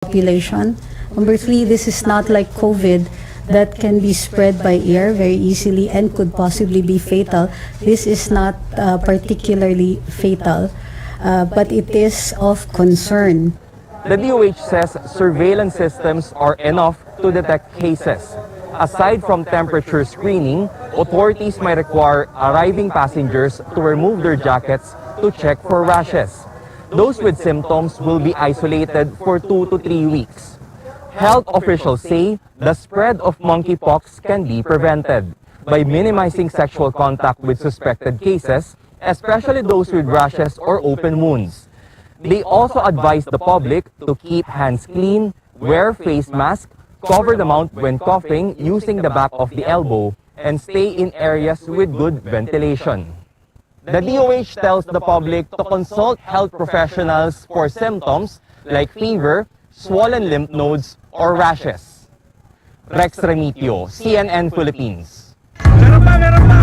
population. Number three, this is not like COVID that can be spread by air very easily and could possibly be fatal. This is not particularly fatal, but it is of concern. The DOH says surveillance systems are enough to detect cases. Aside from temperature screening, authorities might require arriving passengers to remove their jackets to check for rashes. Those with symptoms will be isolated for 2 to 3 weeks. Health officials say the spread of monkeypox can be prevented by minimizing sexual contact with suspected cases, especially those with rashes or open wounds. They also advise the public to keep hands clean, wear face masks, cover the mouth when coughing using the back of the elbow, and stay in areas with good ventilation. The DOH tells the public to consult health professionals for symptoms like fever, swollen lymph nodes, or rashes. Rex Remitio, CNN Philippines. Meron pa!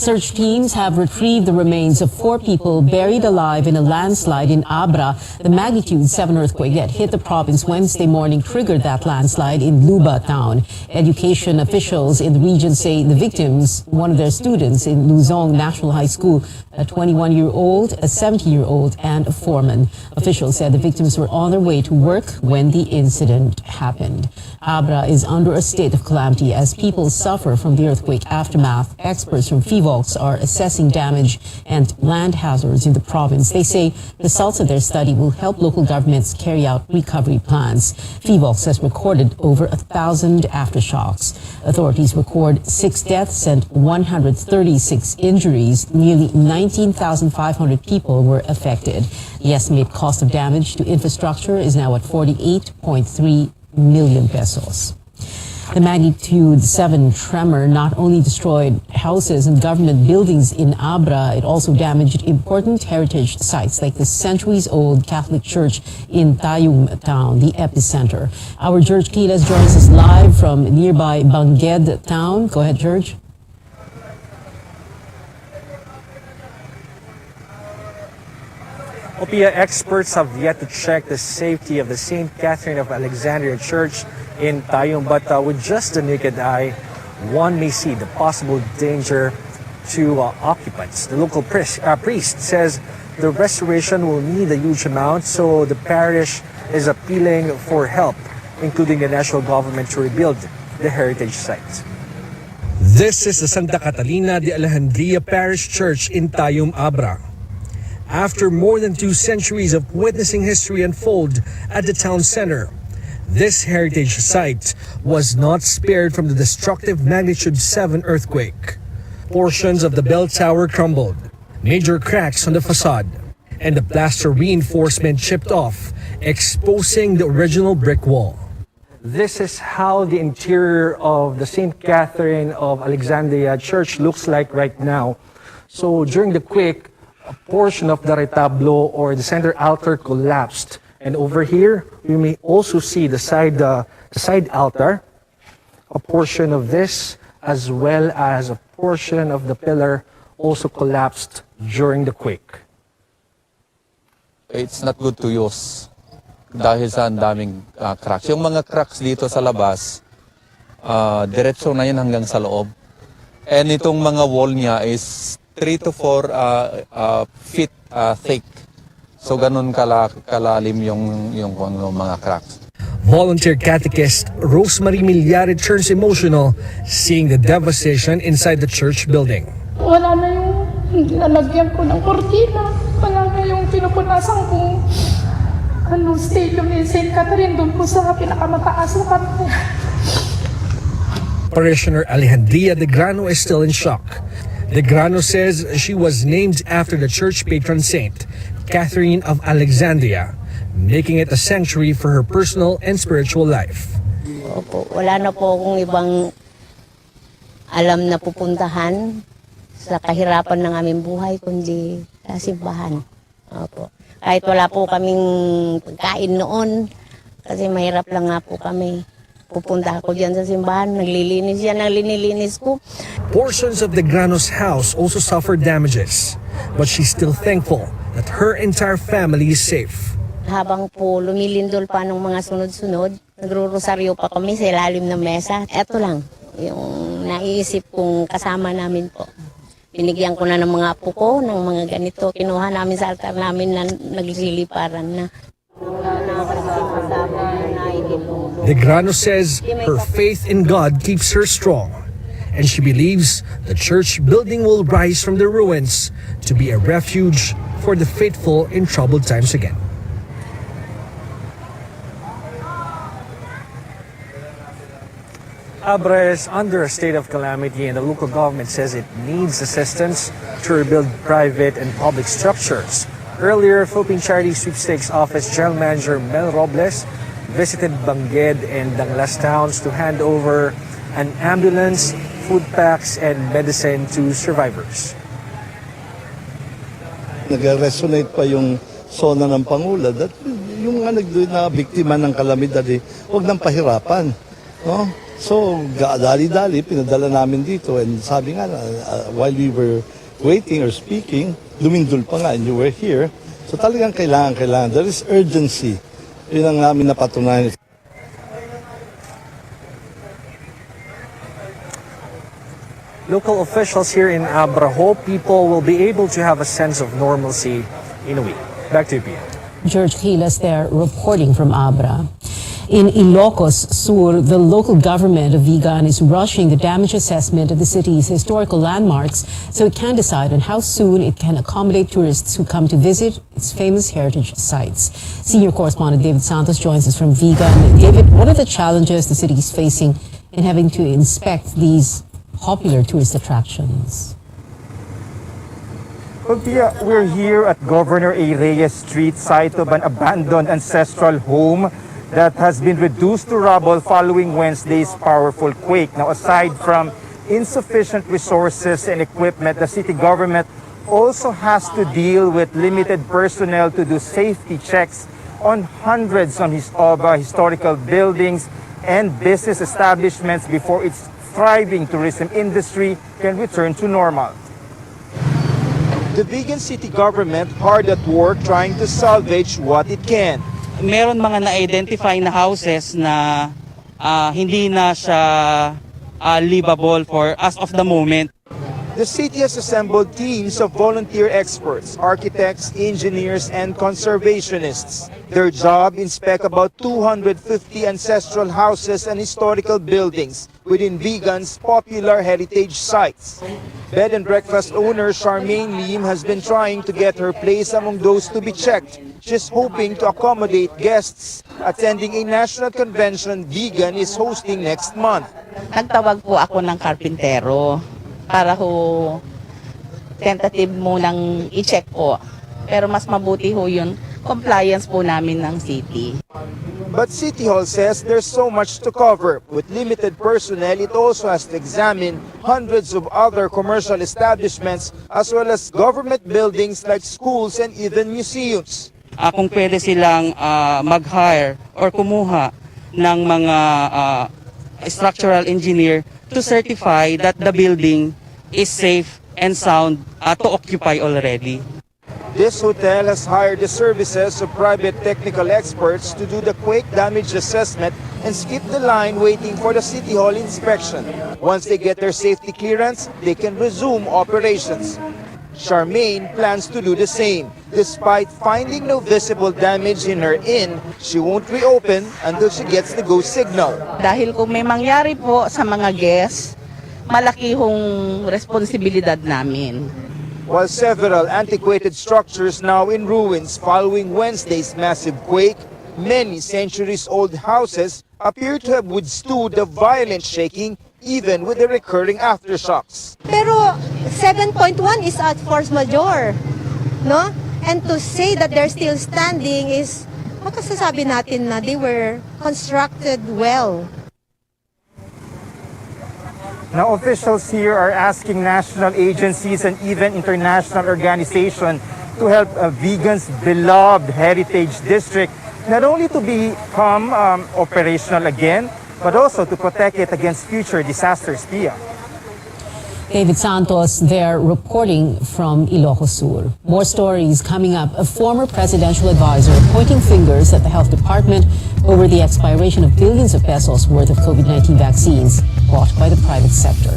Search teams have retrieved the remains of 4 people buried alive in a landslide in Abra. The magnitude 7 earthquake that hit the province Wednesday morning triggered that landslide in Luba town. Education officials in the region say the victims, one of their students in Luzon National High School, a 21-year-old, a 17-year-old, and a foreman. Officials said the victims were on their way to work when the incident happened. Abra is under a state of calamity as people suffer from the earthquake aftermath. Experts from FIVOLCS are assessing damage and land hazards in the province. They say results of their study will help local governments carry out recovery plans. FIVOLCS has recorded over 1,000 aftershocks. Authorities record 6 deaths and 136 injuries. Nearly 19,500 people were affected. The estimated cost of damage to infrastructure is now at 48.3 million pesos. The magnitude 7 tremor not only destroyed houses and government buildings in Abra, it also damaged important heritage sites like the centuries-old Catholic Church in Tayum town, the epicenter. Our George Quiles joins us live from nearby Bangued town. Go ahead, George. Opia experts have yet to check the safety of the St. Catherine of Alexandria Church in Tayum, but with just the naked eye, one may see the possible danger to occupants. The local priest says the restoration will need a huge amount, so the parish is appealing for help, including the national government, to rebuild the heritage site. This is the Santa Catalina de Alejandría Parish Church in Tayum, Abra. After more than 2 centuries of witnessing history unfold at the town center, this heritage site was not spared from the destructive magnitude 7 earthquake. Portions of the bell tower crumbled, major cracks on the facade, and the plaster reinforcement chipped off, exposing the original brick wall. This is how the interior of the St. Catherine of Alexandria Church looks like right now. So during the quake, a portion of the retablo or the center altar collapsed. And over here, we may also see the side altar, a portion of this, as well as a portion of the pillar also collapsed during the quake. It's not good to use dahil sa daming cracks. Yung mga cracks dito sa labas, diretso na yan hanggang sa loob. And itong mga wall niya is 3 to 4 feet thick. So ganun kalalim yung mga cracks. Volunteer catechist Rosemary Milyari turns emotional seeing the devastation inside the church building. Wala na yung nalagyan ko ng kortina. Wala na yung pinupunasan kong stadium ni St. Catherine doon po sa pinakamataas na parte. Parishioner Alejandria de Grano is still in shock. De Grano says she was named after the church patron saint, Catherine of Alexandria, making it a sanctuary for her personal and spiritual life. Opo, wala na po akong ibang alam na pupuntahan sa kahirapan ng aming buhay, kundi sa simbahan. Opo. Kahit wala po kaming pagkain noon, kasi mahirap lang nga po kami. pupunta ako dyan sa simbahan, naglilinis yan, nililinis ko. Portions of the Granos house also suffered damages, but she's still thankful that her entire family is safe. Habang po lumilindol pa ng mga sunod-sunod, nagro-rosaryo pa kami sa ilalim ng mesa. Eto lang, yung naiisip kong kasama namin po. Binigyan ko na ng mga apo ko, ng mga ganito. Kinuha namin sa altar namin na nagsiliparan na. De Grano says her faith in God keeps her strong, and she believes the church building will rise from the ruins to be a refuge for the faithful in troubled times again. Abra is under a state of calamity and the local government says it needs assistance to rebuild private and public structures. Earlier, Philippine Charity Sweepstakes Office General Manager Mel Robles visited Bangged and Danglas towns to hand over an ambulance, food packs, and medicine to survivors. Nag-resonate pa yung sona ng Pangulo that yung na biktima ng kalamidad, huwag nang pahirapan. No? So, dali-dali, pinadala namin dito. And sabi nga, while we were waiting or speaking, lumindol pa nga and you were here. So talagang kailangan. There is urgency. Yun ang namin napatunayan. Local officials here in Abra hope people will be able to have a sense of normalcy in a week. Back to you, Pia. George Gilas there reporting from Abra. In Ilocos Sur, the local government of Vigan is rushing the damage assessment of the city's historical landmarks so it can decide on how soon it can accommodate tourists who come to visit its famous heritage sites. Senior correspondent David Santos joins us from Vigan. David, what are the challenges the city is facing in having to inspect these popular tourist attractions? Well, Pia, we're here at Governor A. Reyes Street, site of an abandoned ancestral home that has been reduced to rubble following Wednesday's powerful quake. Now, aside from insufficient resources and equipment, the city government also has to deal with limited personnel to do safety checks on hundreds of historical buildings and business establishments before its thriving tourism industry can return to normal. The Vigan city government hard at work trying to salvage what it can. Meron mga na-identify na houses na hindi na siya livable for as of the moment. The city has assembled teams of volunteer experts, architects, engineers, and conservationists. Their job inspect about 250 ancestral houses and historical buildings within Vigan's popular heritage sites. Bed and breakfast owner Charmaine Lim has been trying to get her place among those to be checked. She's hoping to accommodate guests attending a national convention Vigan is hosting next month. Nagtawag po ako ng karpintero para ho tentative munang i-check po. Pero mas mabuti ho yun, compliance po namin ng city. But City Hall says there's so much to cover. With limited personnel, it also has to examine hundreds of other commercial establishments as well as government buildings like schools and even museums. Kung pwede silang mag-hire or kumuha ng mga structural engineer to certify that the building is safe and sound to occupy already. This hotel has hired the services of private technical experts to do the quake damage assessment and skip the line waiting for the City Hall inspection. Once they get their safety clearance, they can resume operations. Charmaine plans to do the same. Despite finding no visible damage in her inn, she won't reopen until she gets the go signal. Dahil kung may mangyari po sa mga guests, malaki hong responsibilidad namin. While several antiquated structures now in ruins following Wednesday's massive quake, many centuries-old houses appear to have withstood the violent shaking even with the recurring aftershocks. Pero 7.1 is at force majeure, no? And to say that they're still standing is makasasabi natin na they were constructed well. Now, officials here are asking national agencies and even international organizations to help Vigan's beloved heritage district not only to become operational again, but also to protect it against future disasters, Pia. David Santos there reporting from Ilocos Sur. More stories coming up. A former presidential advisor pointing fingers at the health department over the expiration of billions of pesos worth of COVID-19 vaccines bought by the private sector.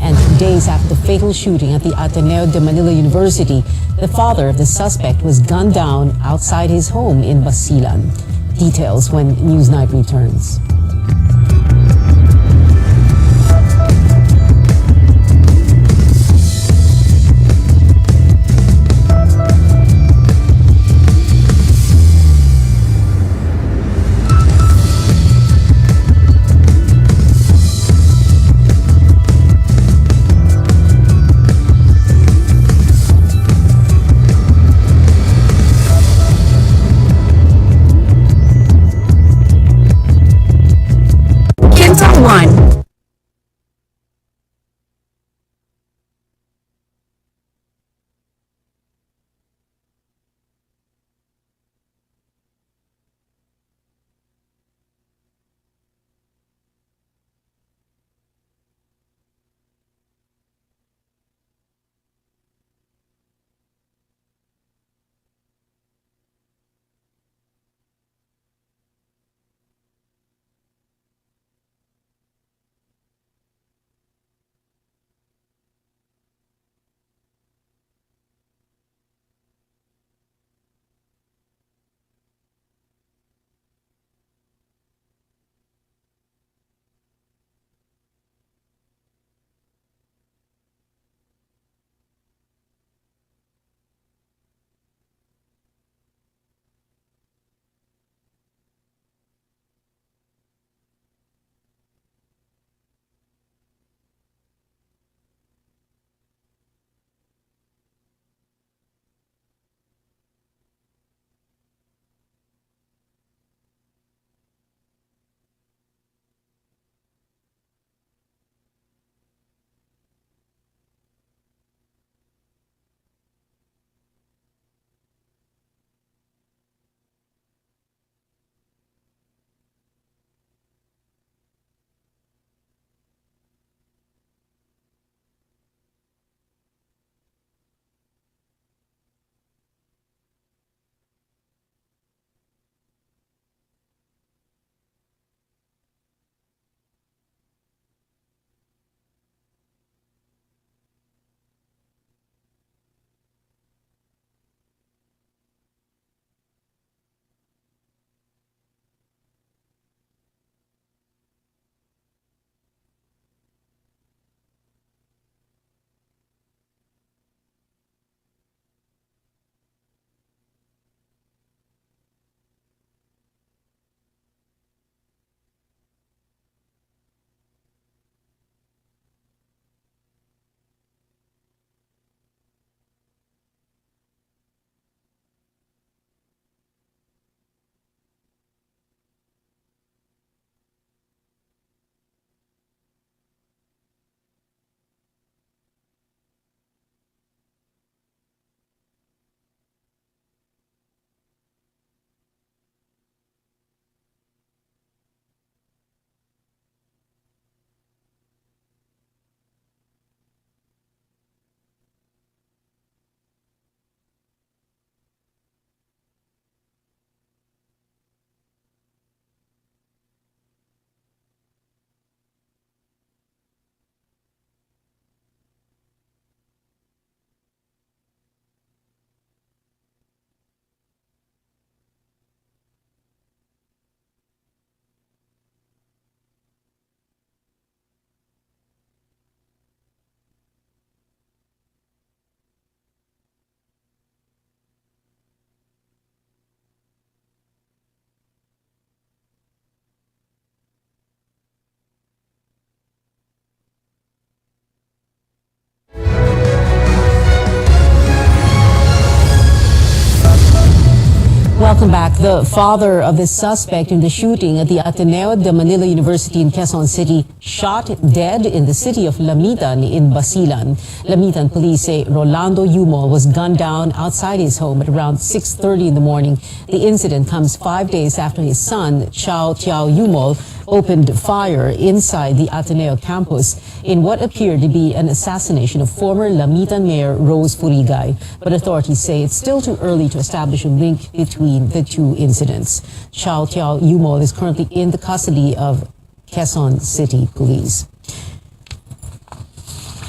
And days after the fatal shooting at the Ateneo de Manila University, the father of the suspect was gunned down outside his home in Basilan. Details when Newsnight returns. The father of the suspect in the shooting at the Ateneo de Manila University in Quezon City shot dead in the city of Lamitan in Basilan. Lamitan police say Rolando Yumol was gunned down outside his home at around 6:30 in the morning. The incident comes 5 days after his son, Chao Tiao Yumol, opened fire inside the Ateneo campus in what appeared to be an assassination of former Lamitan Mayor Rose Furigay. But authorities say it's still too early to establish a link between the two incidents. Chao Tiao Yumol is currently in the custody of Quezon City Police.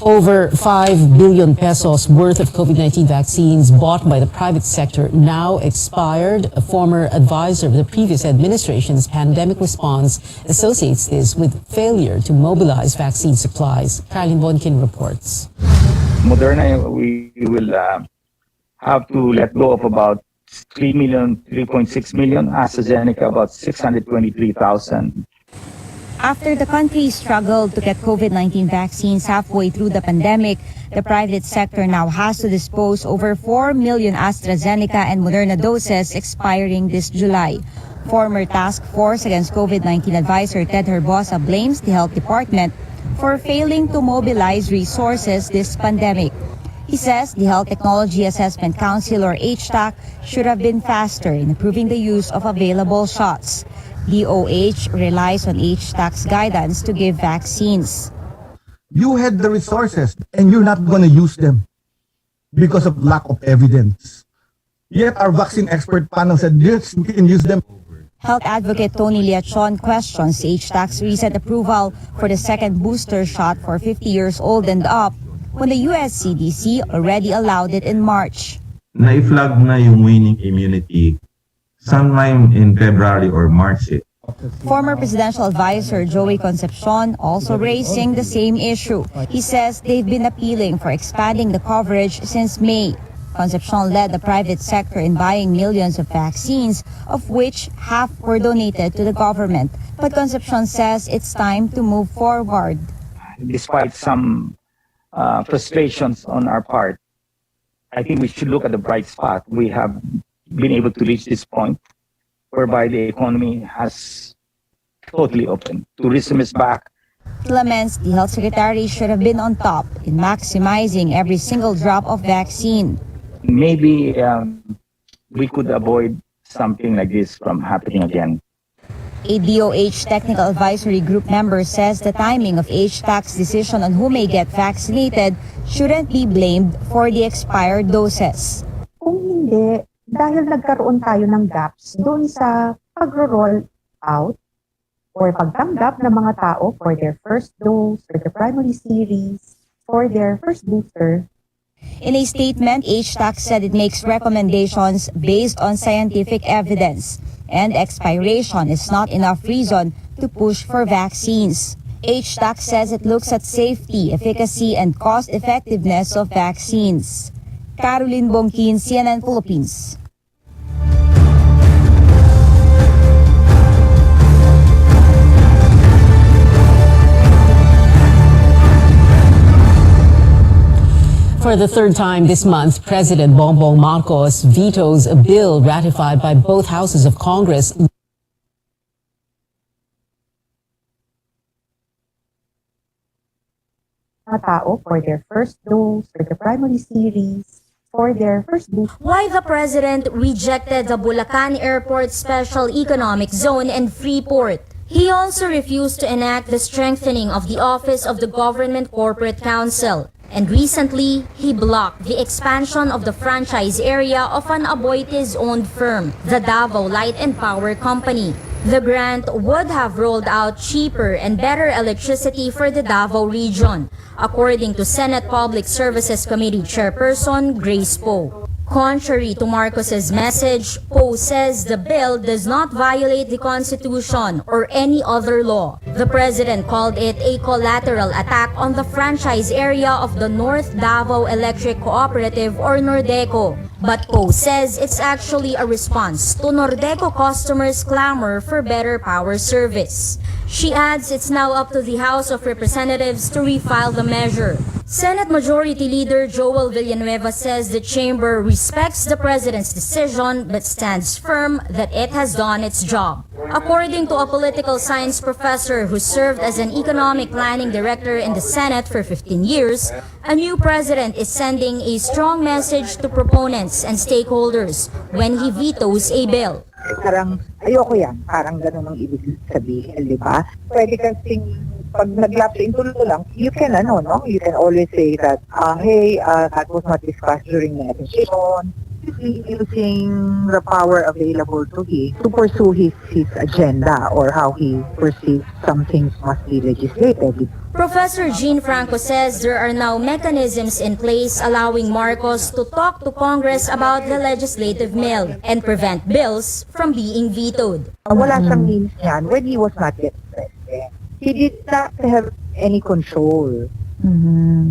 Over 5 billion pesos worth of COVID-19 vaccines bought by the private sector now expired. A former advisor of the previous administration's pandemic response associates this with failure to mobilize vaccine supplies. Carlin Bonkin reports. Moderna, we will have to let go of about 3.6 million. AstraZeneca, about 623,000. After the country struggled to get COVID-19 vaccines halfway through the pandemic, the private sector now has to dispose over 4 million AstraZeneca and Moderna doses expiring this July. Former Task Force Against COVID-19 advisor Ted Herbosa blames the Health Department for failing to mobilize resources this pandemic. He says the Health Technology Assessment Council, or HTAC, should have been faster in approving the use of available shots. DOH relies on HTAC's guidance to give vaccines. You had the resources and you're not going to use them because of lack of evidence. Yet our vaccine expert panel said, yes, we can use them. Health advocate Tony Liachon questions HTAC's recent approval for the second booster shot for 50 years old and up when the US CDC already allowed it in March. Na-flag na yung waning immunity sometime in February or March. Former presidential advisor Joey Concepcion also raising the same issue. He says they've been appealing for expanding the coverage since May. Concepcion led the private sector in buying millions of vaccines, of which half were donated to the government. But Concepcion says it's time to move forward. Despite some frustrations on our part, I think we should look at the bright spot. We have been able to reach this point whereby the economy has totally opened. Tourism is back. He laments the health secretary should have been on top in maximizing every single drop of vaccine. Maybe we could avoid something like this from happening again. A DOH technical advisory group member says the timing of HTAC's decision on who may get vaccinated shouldn't be blamed for the expired doses. Kung hindi, dahil nagkaroon tayo ng gaps doon sa pagro-roll out or pagtanggap ng mga tao for their first dose, for the primary series, for their first booster. In a statement, HTAC said it makes recommendations based on scientific evidence, and expiration is not enough reason to push for vaccines. HTAC says it looks at safety, efficacy, and cost-effectiveness of vaccines. Caroline Bonkin, CNN Philippines. For the third time this month, President Bongbong Marcos vetoes a bill ratified by both houses of Congress. Mga tao for their first dose, for the primary series, for their first booster. Why the president rejected the Bulacan Airport Special Economic Zone and Freeport. He also refused to enact the strengthening of the Office of the Government Corporate Council. And recently, he blocked the expansion of the franchise area of an Aboitiz-owned firm, the Davao Light and Power Company. The grant would have rolled out cheaper and better electricity for the Davao region, according to Senate Public Services Committee Chairperson Grace Poe. Contrary to Marcos's message, Poe says the bill does not violate the Constitution or any other law. The president called it a collateral attack on the franchise area of the North Davao Electric Cooperative or Nordeco. But Poe says it's actually a response to Nordeco customers' clamor for better power service. She adds it's now up to the House of Representatives to refile the measure. Senate Majority Leader Joel Villanueva says the chamber respects the president's decision but stands firm that it has done its job. According to a political science professor who served as an economic planning director in the Senate for 15 years, a new president is sending a strong message to proponents and stakeholders when he vetoes a bill. Parang ayoko yan, parang ganun ang ibig sabihin, di ba? Pwede kasing pag nag-lapse into lang, you can you can always say that, hey, that was not discussed during the session. Using the power available to him to pursue his agenda or how he perceives some things must be legislated. Professor Jean Franco says there are now mechanisms in place allowing Marcos to talk to Congress about the legislative mill and prevent bills from being vetoed. Wala siyang means niyan when he was not yet president. He did not have any control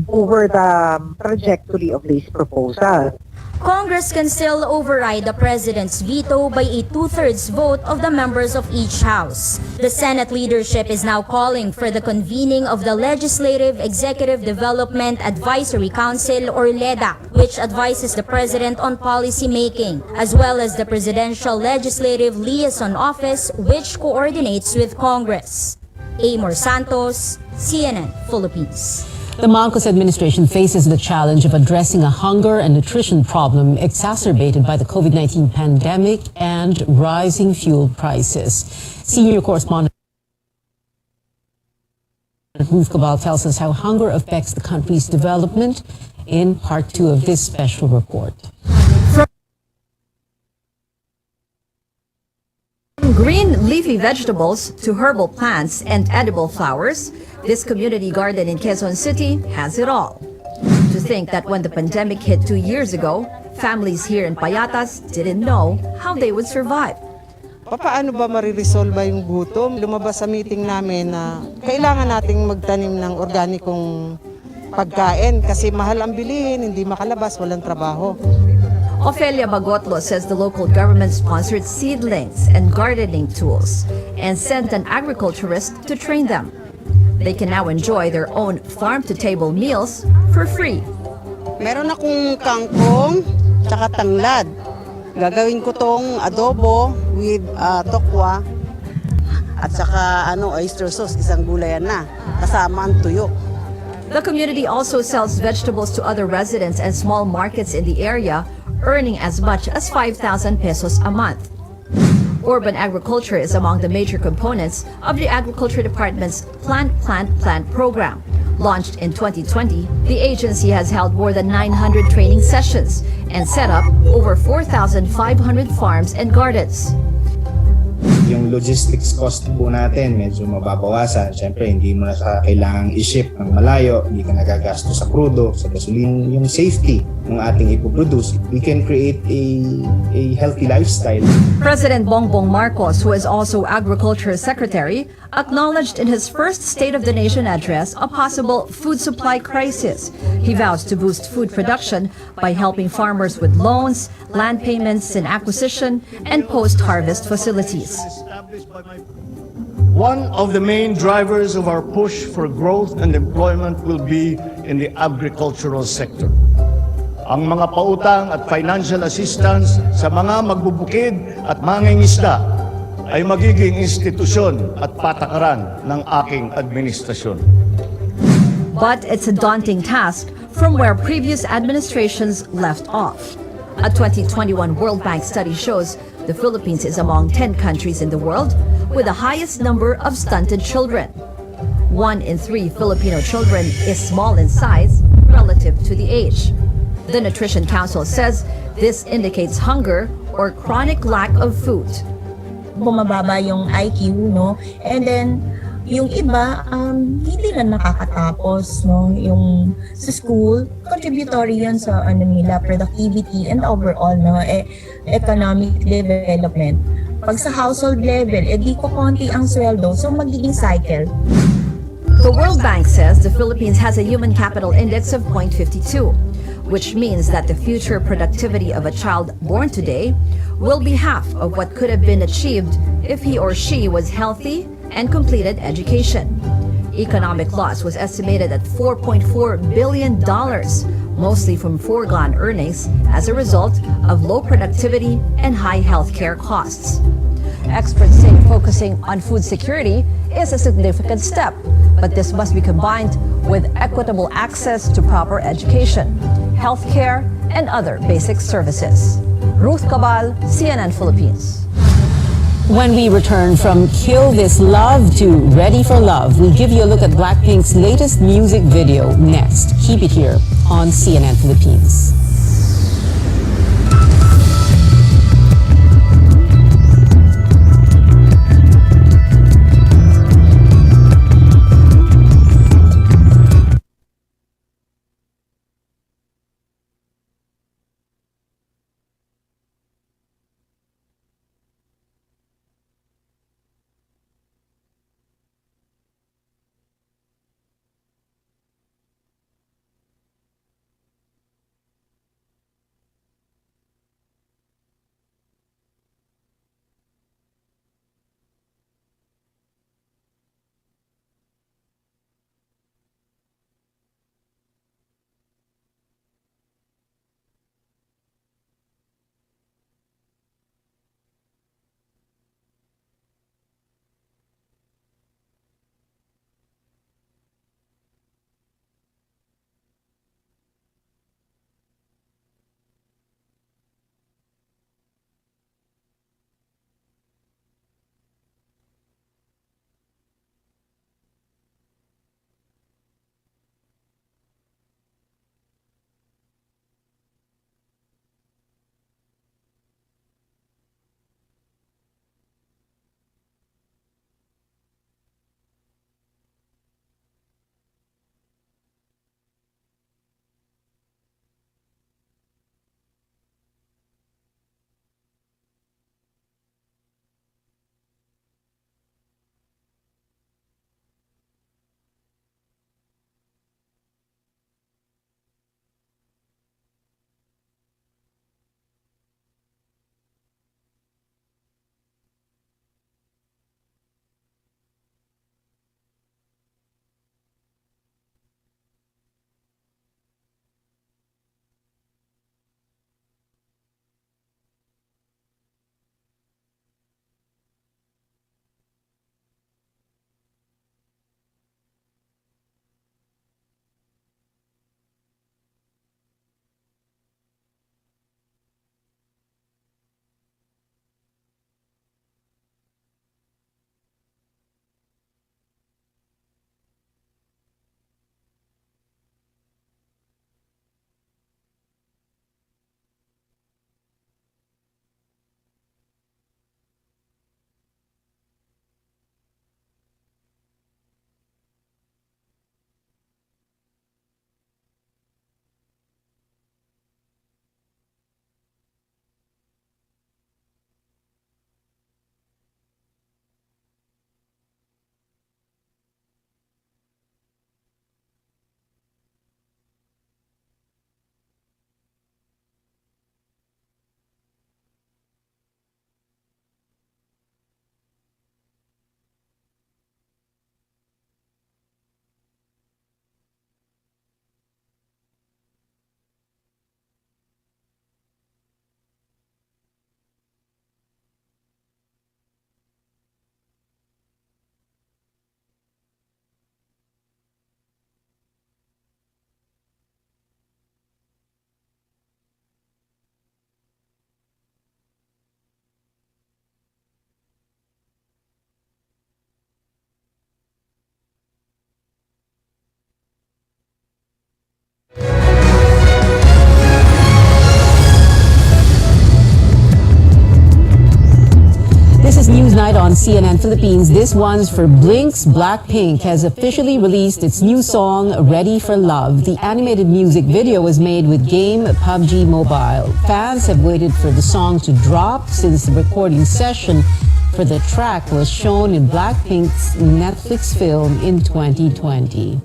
over the trajectory of this proposal. Congress can still override the president's veto by a 2/3 vote of the members of each house. The Senate leadership is now calling for the convening of the Legislative Executive Development Advisory Council or LEDAC, which advises the president on policy making, as well as the Presidential Legislative Liaison Office, which coordinates with Congress. Amor Santos, CNN Philippines. The Marcos administration faces the challenge of addressing a hunger and nutrition problem exacerbated by the COVID-19 pandemic and rising fuel prices. Senior correspondent Ruth Cabal tells us how hunger affects the country's development in part 2 of this special report. From green leafy vegetables to herbal plants and edible flowers, this community garden in Quezon City has it all. To think that when the pandemic hit 2 years ago, families here in Payatas didn't know how they would survive. Paano ba mariresolve yung gutom? Lumabas sa meeting namin na kailangan nating magtanim ng organikong pagkain kasi mahal ang bilihin, hindi makalabas, walang trabaho. Ofelia Bagotlo says the local government sponsored seedlings and gardening tools and sent an agriculturist to train them. They can now enjoy their own farm-to-table meals for free. Meron akong kangkong tsaka tanglad. Gagawin ko tong adobo with tokwa at saka oyster sauce, isang gulayan na, kasama ang tuyo. The community also sells vegetables to other residents and small markets in the area, earning as much as 5,000 pesos a month. Urban agriculture is among the major components of the Agriculture Department's Plant program. Launched in 2020, the agency has held more than 900 training sessions and set up over 4,500 farms and gardens. Yung logistics cost po natin medyo mababawasan. Siyempre, hindi mo na kailangang i-ship ng malayo, hindi ka nagagasto sa crudo, sa gasolina. Yung safety ng ating ipoproduce, we can create a healthy lifestyle. President Bongbong Marcos, who is also Agriculture Secretary, acknowledged in his first State of the Nation address a possible food supply crisis. He vows to boost food production by helping farmers with loans, land payments and acquisition, and post-harvest facilities. One of the main drivers of our push for growth and employment will be in the agricultural sector. Ang mga pautang at financial assistance sa mga magbubukid at mangingisda ay magiging institusyon at patakaran ng aking administrasyon. But it's a daunting task from where previous administrations left off. A 2021 World Bank study shows the Philippines is among 10 countries in the world with the highest number of stunted children. 1 in 3 Filipino children is small in size relative to the age. The Nutrition Council says this indicates hunger or chronic lack of food. Bumababa yung IQ, no? And then yung iba hindi na nakakatapos, no? Yung sa school, contributory yan sa nila, productivity and overall, no, economic development. Pag sa household level, di ko konti ang sweldo, so magiging cycle. The World Bank says the Philippines has a human capital index of 0.52, which means that the future productivity of a child born today will be half of what could have been achieved if he or she was healthy and completed education. Economic loss was estimated at $4.4 billion, mostly from foregone earnings as a result of low productivity and high healthcare costs. Experts say focusing on food security is a significant step, but this must be combined with equitable access to proper education, healthcare, and other basic services. Ruth Cabal, CNN Philippines. When we return from Kill This Love to Ready for Love, we give you a look at Blackpink's latest music video next. Keep it here on CNN Philippines. Newsnight on CNN Philippines. This one's for Blink's Blackpink has officially released its new song, Ready for Love. The animated music video was made with game PUBG Mobile. Fans have waited for the song to drop since the recording session for the track was shown in Blackpink's Netflix film in 2020.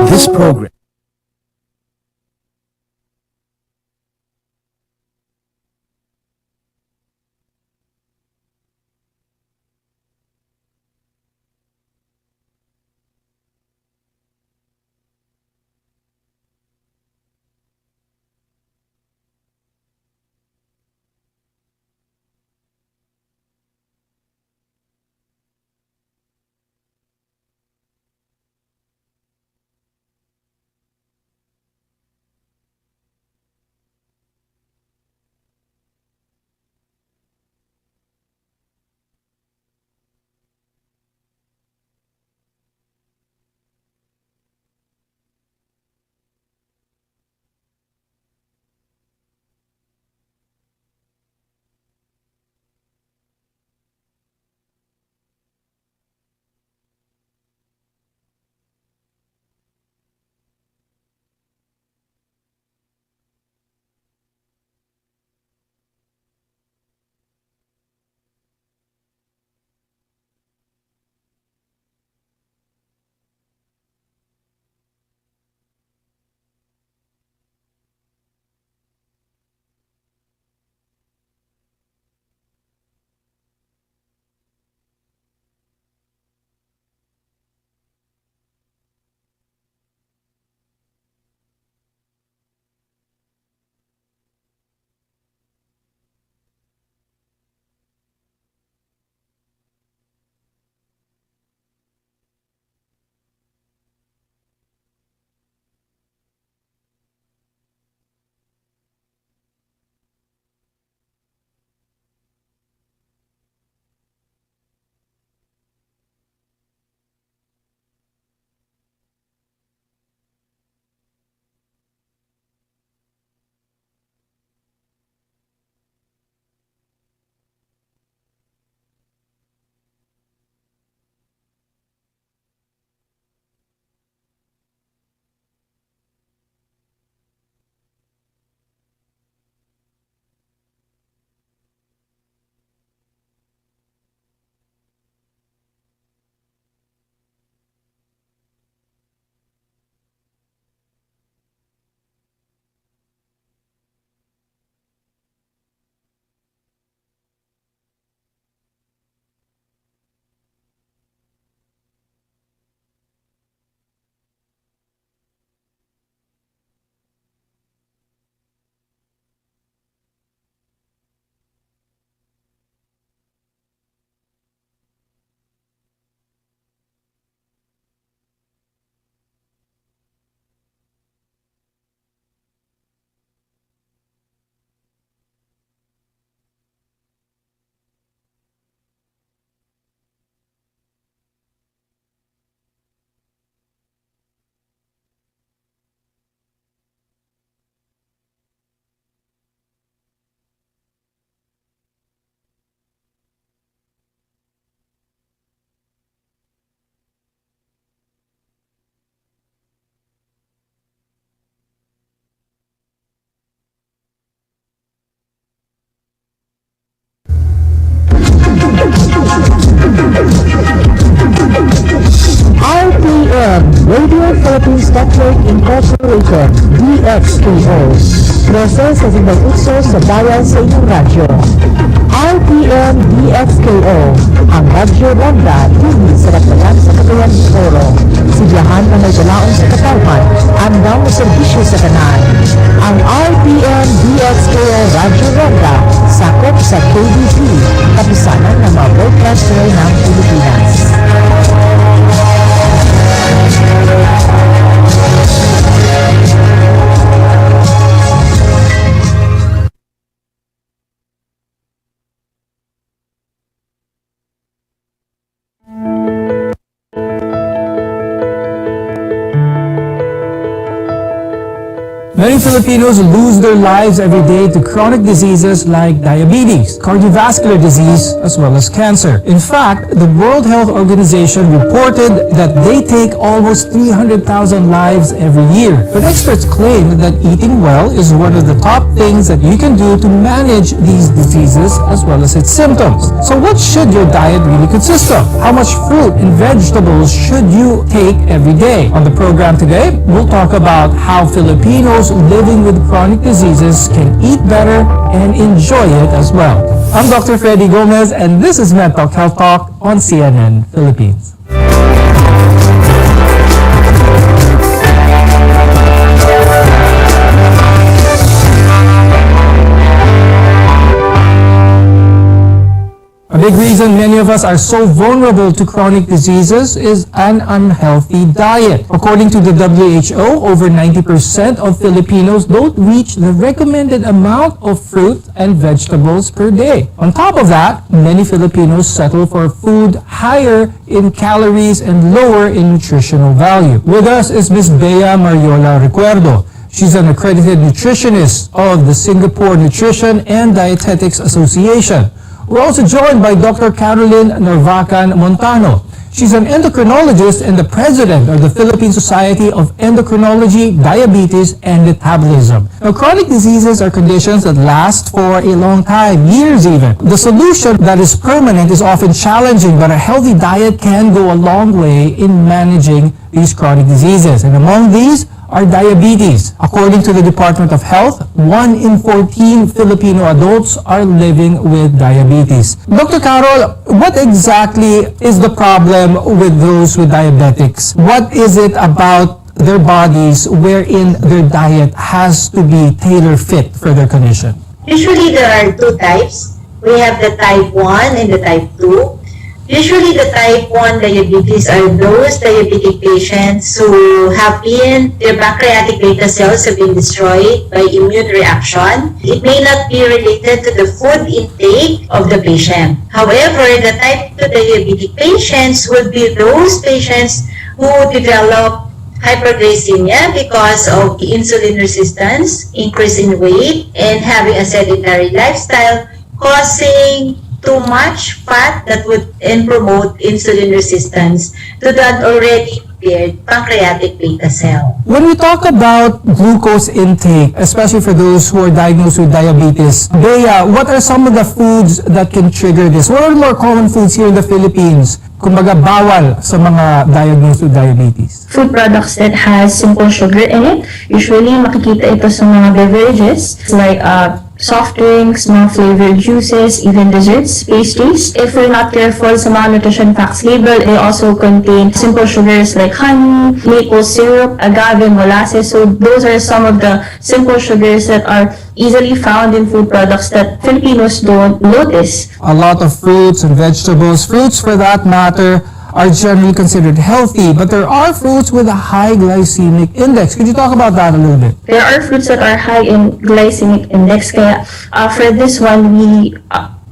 This program RPN, Radio Philippines Network Incorporated, DXPO. Preso sa Simbang Utso sa bayan sa inyong radyo. RPN DXKO, ang radyo ronda tubig sa Ratayan sa Cagayan de Oro. Sibiyahan ang may dalaon sa katawan, andang na serbisyo sa kanan. Ang RPN DXKO radyo ronda, sakop sa KBP, kapisanan ng mga broadcaster ng Pilipinas. Many Filipinos lose their lives every day to chronic diseases like diabetes, cardiovascular disease, as well as cancer. In fact, the World Health Organization reported that they take almost 300,000 lives every year. But experts claim that eating well is one of the top things that you can do to manage these diseases as well as its symptoms. So what should your diet really consist of? How much fruit and vegetables should you take every day? On the program today, we'll talk about how Filipinos living with chronic diseases can eat better and enjoy it as well. I'm Dr. Freddy Gomez, and this is Mental Health Talk on CNN Philippines. A big reason many of us are so vulnerable to chronic diseases is an unhealthy diet. According to the WHO, over 90% of Filipinos don't reach the recommended amount of fruit and vegetables per day. On top of that, many Filipinos settle for food higher in calories and lower in nutritional value. With us is Ms. Bea Mariola Recuerdo. She's an accredited nutritionist of the Singapore Nutrition and Dietetics Association. We're also joined by Dr. Caroline Narvacan Montano. She's an endocrinologist and the president of the Philippine Society of Endocrinology, Diabetes, and Metabolism. Now, chronic diseases are conditions that last for a long time, years even. The solution that is permanent is often challenging, but a healthy diet can go a long way in managing these chronic diseases. And among these are diabetes. According to the Department of Health, 1 in 14 Filipino adults are living with diabetes. Dr. Carol, what exactly is the problem with those with diabetics? What is it about their bodies wherein their diet has to be tailor-fit for their condition? Usually there are two types. We have the type 1 and the type 2. Usually the type 1 diabetes are those diabetic patients who have their pancreatic beta cells have been destroyed by immune reaction. It may not be related to the food intake of the patient. However, the type 2 diabetic patients would be those patients who develop hyperglycemia because of insulin resistance, increase in weight, and having a sedentary lifestyle, causing too much fat that would promote insulin resistance to that already impaired pancreatic beta cell. When we talk about glucose intake, especially for those who are diagnosed with diabetes, Bea, what are some of the foods that can trigger this? What are the more common foods here in the Philippines? Kumbaga, bawal sa mga diagnosed with diabetes. Food products that has simple sugar in it. Usually, makikita ito sa mga beverages like soft drinks, mga flavored juices, even desserts, pastries. If we're not careful sa mga nutrition facts label, they also contain simple sugars like honey, maple syrup, agave, molasses. So those are some of the simple sugars that are easily found in food products that Filipinos don't notice. A lot of fruits and vegetables, fruits for that matter, are generally considered healthy, but there are fruits with a high glycemic index. Could you talk about that a little bit? There are fruits that are high in glycemic index. Kaya for this one, we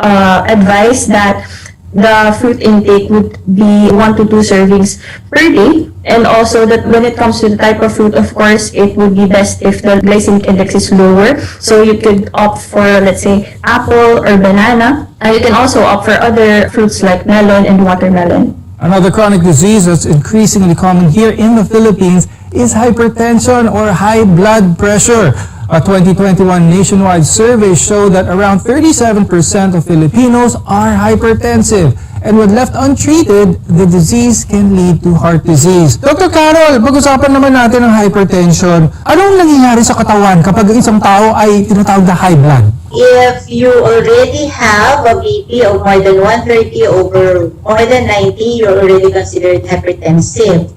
advise that the fruit intake would be 1 to 2 servings per day. And also that when it comes to the type of fruit, of course, it would be best if the glycemic index is lower. So you could opt for, let's say, apple or banana. And you can also opt for other fruits like melon and watermelon. Another chronic disease that's increasingly common here in the Philippines is hypertension or high blood pressure. A 2021 nationwide survey showed that around 37% of Filipinos are hypertensive. And when left untreated, the disease can lead to heart disease. Dr. Carol, pag-usapan naman natin ang hypertension. Anong nangyayari sa katawan kapag isang tao ay tinatawag na high blood? If you already have a BP of more than 130 over more than 90, you're already considered hypertensive.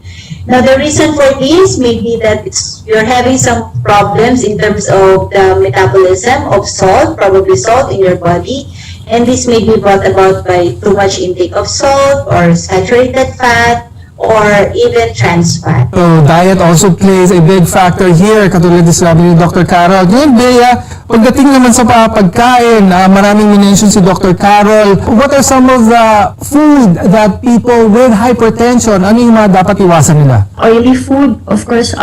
Now, the reason for this may be that you're having some problems in terms of the metabolism of salt, probably salt in your body, and this may be brought about by too much intake of salt or saturated fat or even trans fat. So diet also plays a big factor here, katulad din sabi ni Dr. Carol. Ngayon, Bea, pagdating naman sa pagkain, maraming minention si Dr. Carol. What are some of the food that people with hypertension, ano yung mga dapat iwasan nila? Oily food, of course,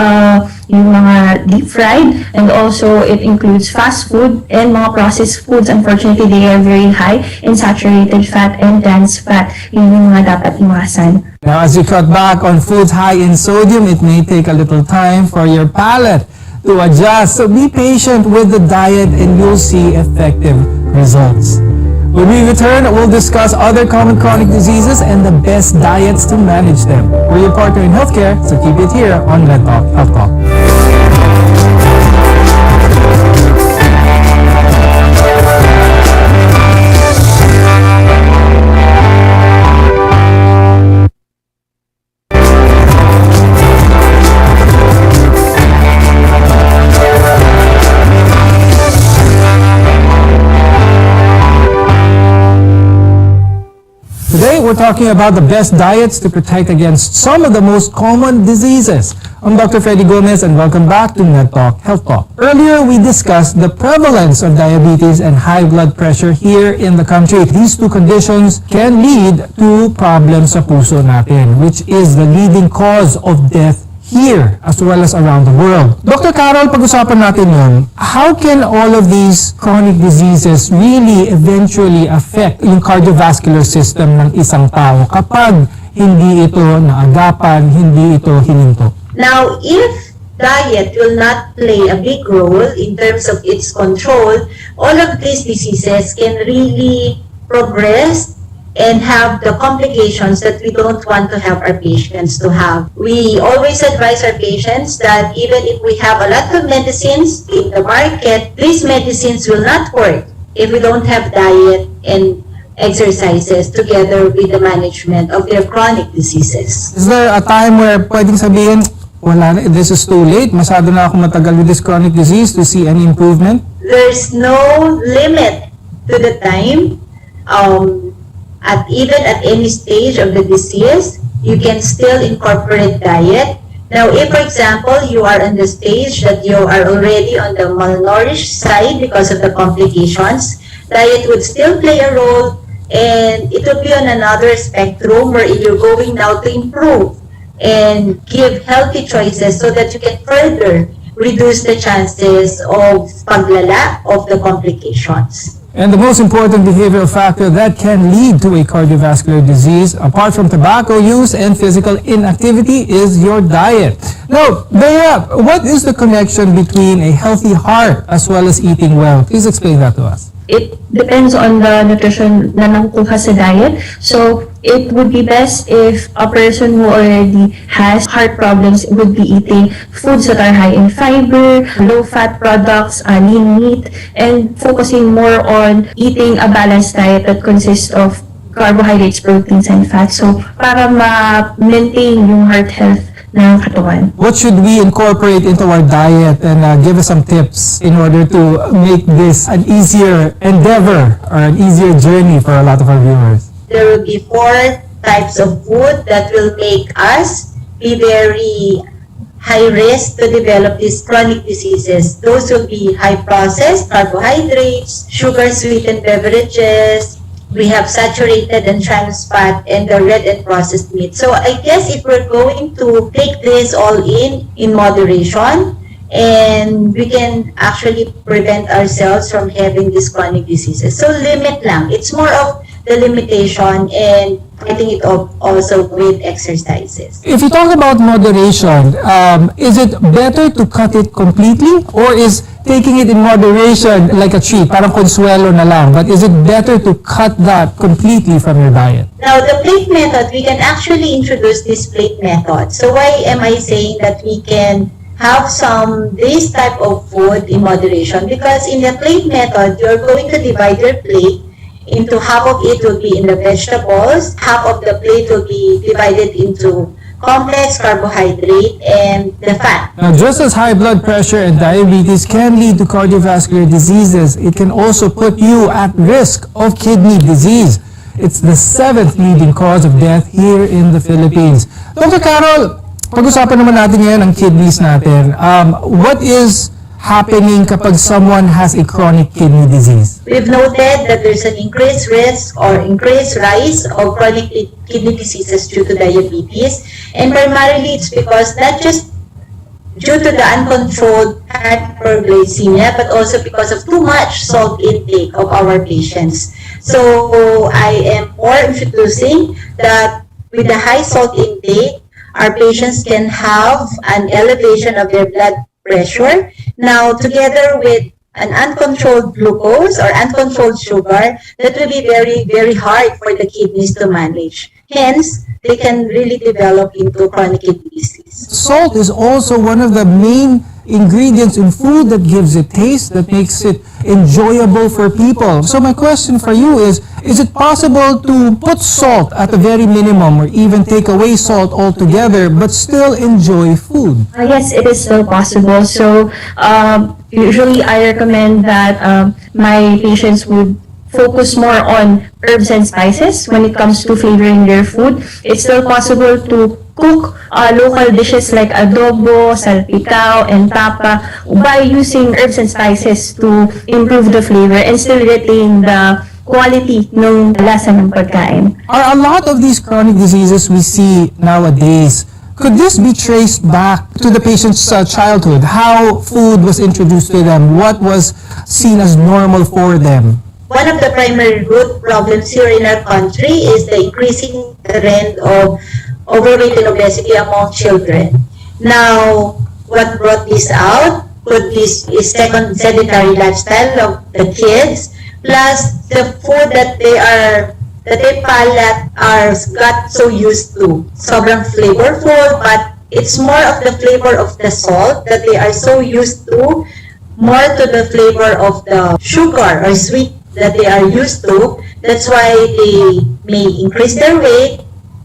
yung mga deep fried, and also it includes fast food and mga processed foods. Unfortunately, they are very high in saturated fat and trans fat. Yun yung mga dapat iwasan. Now, as you cut back on foods high in sodium, it may take a little time for your palate to adjust. So be patient with the diet and you'll see effective results. When we return, we'll discuss other common chronic diseases and the best diets to manage them. We're your partner in healthcare, so keep it here on Red Talk Health Talk. Today, we're talking about the best diets to protect against some of the most common diseases. I'm Dr. Freddy Gomez and welcome back to Med Talk Health Talk. Earlier, we discussed the prevalence of diabetes and high blood pressure here in the country. These two conditions can lead to problems sa puso natin, which is the leading cause of death here as well as around the world. Dr. Carol, pag-usapan natin yun. How can all of these chronic diseases really eventually affect yung cardiovascular system ng isang tao kapag hindi ito naagapan, hindi ito hininto? Now, if diet will not play a big role in terms of its control, all of these diseases can really progress and have the complications that we don't want to have our patients to have. We always advise our patients that even if we have a lot of medicines in the market, these medicines will not work if we don't have diet and exercises together with the management of their chronic diseases. Is there a time where pwedeng sabihin, wala na, this is too late, masyado na ako matagal with this chronic disease to see any improvement? There's no limit to the time. Even at any stage of the disease, you can still incorporate diet. Now, if, for example, you are on the stage that you are already on the malnourished side because of the complications, diet would still play a role, and it will be on another spectrum where you're going now to improve and give healthy choices so that you can further reduce the chances of paglala of the complications. And the most important behavioral factor that can lead to a cardiovascular disease, apart from tobacco use and physical inactivity, is your diet. Now, Bea, what is the connection between a healthy heart as well as eating well? Please explain that to us. It depends on the nutrition na nakuha sa diet. So, it would be best if a person who already has heart problems would be eating foods that are high in fiber, low-fat products, lean meat, and focusing more on eating a balanced diet that consists of carbohydrates, proteins, and fats. So, para ma-maintain yung heart health ng katawan. What should we incorporate into our diet, and give us some tips in order to make this an easier endeavor or an easier journey for a lot of our viewers? There will be 4 types of food that will make us be very high risk to develop these chronic diseases. Those will be high processed carbohydrates, sugar sweetened beverages, we have saturated and trans fat, and the red and processed meat. So I guess if we're going to take this all in moderation, and we can actually prevent ourselves from having these chronic diseases. So limit lang. It's more of the limitation and fighting it off also with exercises. If you talk about moderation, is it better to cut it completely, or is taking it in moderation like a treat, parang consuelo na lang, but is it better to cut that completely from your diet? Now, the plate method, we can actually introduce this plate method. So why am I saying that we can have this type of food in moderation? Because in the plate method, you're going to divide your plate into half of it will be in the vegetables, half of the plate will be divided into complex carbohydrate and the fat. Now, just as high blood pressure and diabetes can lead to cardiovascular diseases, it can also put you at risk of kidney disease. It's the 7th leading cause of death here in the Philippines. Dr. Carol, pag-usapan naman natin ngayon ang kidneys natin. What is happening kapag someone has a chronic kidney disease? We've noted that there's an increased risk or increased rise of chronic kidney diseases due to diabetes. And primarily it's because not just due to the uncontrolled hyperglycemia, but also because of too much salt intake of our patients. So I am more introducing that with the high salt intake, our patients can have an elevation of their blood pressure. Now, together with an uncontrolled glucose or uncontrolled sugar, that will be very, very hard for the kidneys to manage. Hence, they can really develop into chronic kidney disease. Salt is also one of the main ingredients in food that gives it taste, that makes it enjoyable for people. So my question for you is it possible to put salt at a very minimum or even take away salt altogether but still enjoy food? Yes, it is still possible. So usually I recommend that my patients would focus more on herbs and spices when it comes to flavoring their food. It's still possible to cook local dishes like adobo, salpicao, and tapa by using herbs and spices to improve the flavor and still retain the quality ng lasa ng pagkain. Are a lot of these chronic diseases we see nowadays, could this be traced back to the patient's childhood? How food was introduced to them? What was seen as normal for them? One of the primary root problems here in our country is the increasing trend of overweight and obesity among children. Now, what brought this out could be second sedentary lifestyle of the kids, plus the food that their palate got so used to. Sobrang flavorful, but it's more of the flavor of the salt that they are so used to, more to the flavor of the sugar or sweet that they are used to. That's why they may increase their weight,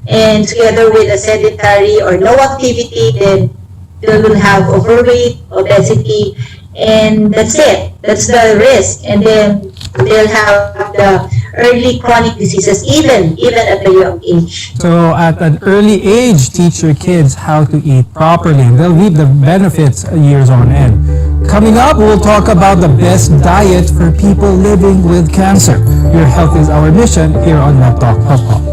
and together with a sedentary or no activity, then they will have overweight, obesity, and that's it. That's the risk. And then they'll have the early chronic diseases even at a young age. So at an early age, teach your kids how to eat properly. They'll reap the benefits years on end. Coming up, we'll talk about the best diet for people living with cancer. Your health is our mission here on MedTalk Health Talk.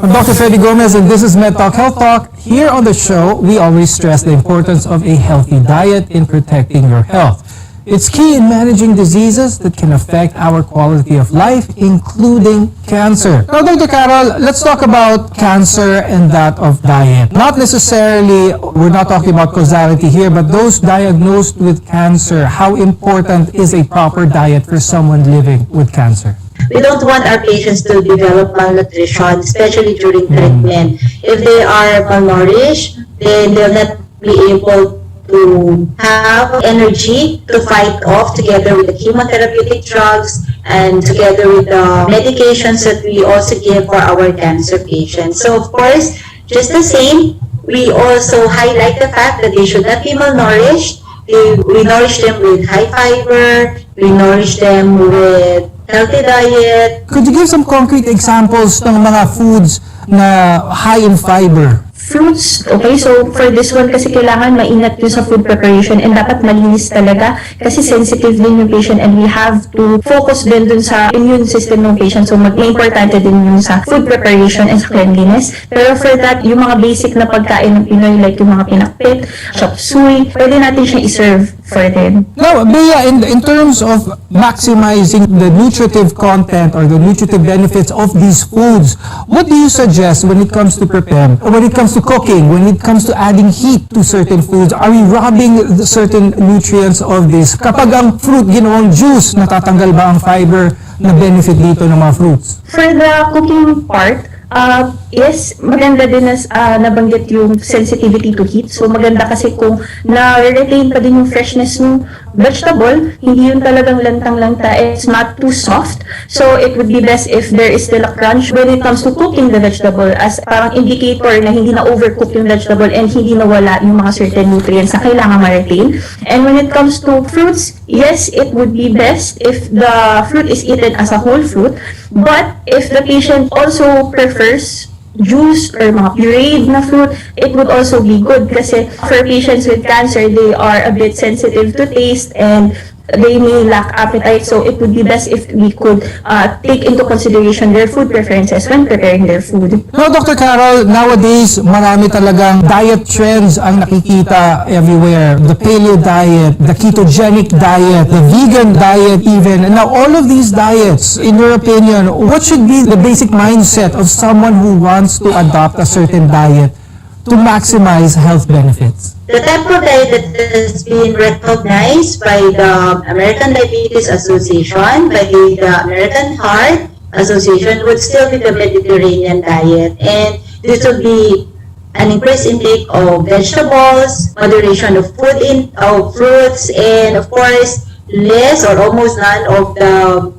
I'm Dr. Freddy Gomez and this is MedTalk Health Talk. Here on the show, we always stress the importance of a healthy diet in protecting your health. It's key in managing diseases that can affect our quality of life, including cancer. Now, Dr. Carol, let's talk about cancer and that of diet. Not necessarily, we're not talking about causality here, but those diagnosed with cancer, how important is a proper diet for someone living with cancer? We don't want our patients to develop malnutrition, especially during treatment. If they are malnourished, then they'll not be able to have energy to fight off together with the chemotherapeutic drugs and together with the medications that we also give for our cancer patients. So of course, just the same, we also highlight the fact that they should not be malnourished. We nourish them with high fiber, we nourish them with healthy diet. Could you give some concrete examples ng mga foods na high in fiber? Fruits, okay, so for this one kasi kailangan maingat yun sa food preparation and dapat malinis talaga kasi sensitive din yung patient and we have to focus din dun sa immune system ng patient, so importante din yung sa food preparation and sa cleanliness. Pero for that, yung mga basic na pagkain ng Pinoy like yung mga pinakpit, chop suey, pwede natin siya i-serve for them. Now, Bea, in terms of maximizing the nutritive content or the nutritive benefits of these foods, what do you suggest when it comes to prepare, or when it comes to cooking, when it comes to adding heat to certain foods? Are we robbing the certain nutrients of this? Kapag ang fruit ginawang juice, natatanggal ba ang fiber na benefit dito ng mga fruits? For the cooking part, Yes, maganda din na nabanggit yung sensitivity to heat. So maganda kasi kung na-retain pa din yung freshness ng vegetable, hindi yun talagang lantang-lanta, it's not too soft. So it would be best if there is still a crunch when it comes to cooking the vegetable as parang indicator na hindi na overcook yung vegetable and hindi nawala yung mga certain nutrients na kailangan ma-retain. And when it comes to fruits, yes, it would be best if the fruit is eaten as a whole fruit. But if the patient also prefers juice or mga pureed na fruit, it would also be good kasi for patients with cancer, they are a bit sensitive to taste and they may lack appetite. So it would be best if we could take into consideration their food preferences when preparing their food. No, Dr. Carol, nowadays marami talagang diet trends ang nakikita everywhere. The paleo diet, the ketogenic diet, the vegan diet even. And now all of these diets, in your opinion, what should be the basic mindset of someone who wants to adopt a certain diet to maximize health benefits? The type of diet that has been recognized by the American Diabetes Association, by the American Heart Association would still be the Mediterranean diet. And this would be an increased intake of vegetables, moderation of fruits, and of course, less or almost none of the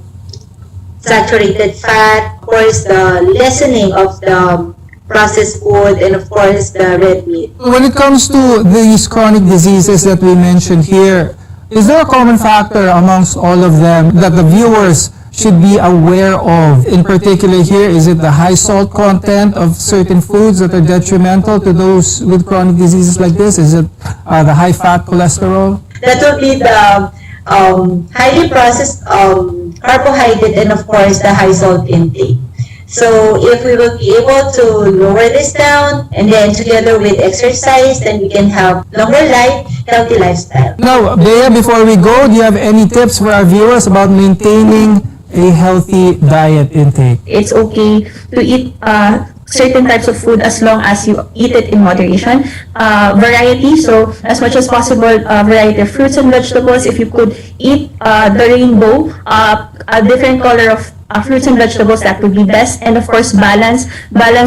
saturated fat, of course, the lessening of the processed food, and of course the red meat. When it comes to these chronic diseases that we mentioned here, is there a common factor amongst all of them that the viewers should be aware of? In particular here, is it the high salt content of certain foods that are detrimental to those with chronic diseases like this? Is it the high fat cholesterol? That would be the highly processed carbohydrate and of course the high salt intake. So if we will be able to lower this down and then together with exercise, then we can have longer life, healthy lifestyle. Now, Bea, before we go, do you have any tips for our viewers about maintaining a healthy diet intake? It's okay to eat certain types of food as long as you eat it in moderation. Variety, so as much as possible, variety of fruits and vegetables. If you could eat the rainbow, a different color of fruits and vegetables, that would be best. And of course, balance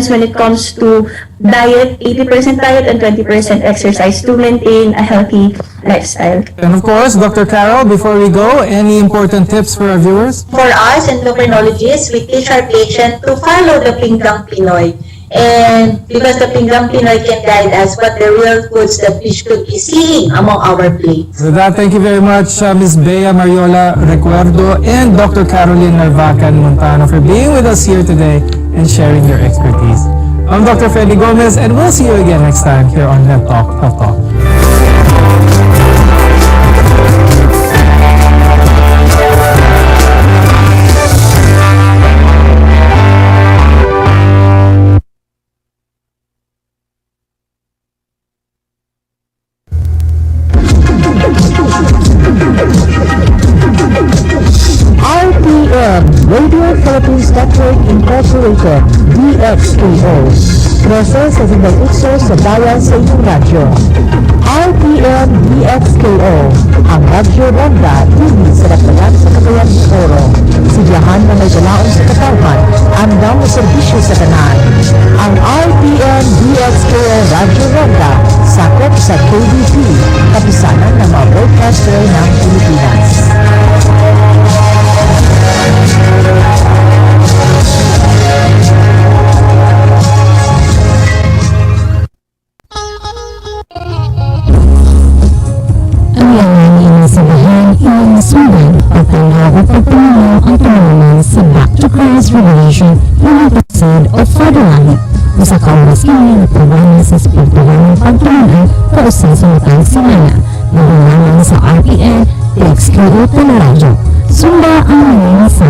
when it comes to diet, 80% diet and 20% exercise to maintain a healthy lifestyle. And of course, Dr. Carol, before we go, any important tips for our viewers? For us endocrinologists, we teach our patient to follow the Pinggang Pinoy. And because the Pinggang Pinoy can guide us what the real foods that we should be seeing among our plates. With that, thank you very much, Ms. Bea Mariola Recuerdo and Dr. Caroline Narvacan Montano for being with us here today and sharing your expertise. I'm Dr. Freddy Gomez, and we'll see you again next time here on Health Talk. Health Talk. RPN, Radio Philippines Network Incorporated, DXPO. Proses sa Simbang Utso sa bayan sa inyong radyo. RPN DXKO, ang radyo ronda, TV sa Lapayan sa Cagayan de Oro. Sidiyahan na may dalaon sa katawan, andang na serbisyo sa tanan. Ang RPN DXKO radyo ronda, sakop sa KBP, kapisanan ng mga broadcaster ng Pilipinas. Ang layunin ng sabahan ay masundan pagtanaw at pagpanaw ang tumunan sa Back to Christ Revelation ng episode of Father Life o sa kaulas kini na programa sa espiritual ng pagtumunan kausa sa matang simana na sa RPN, DXKO Teleradyo. Sunda ang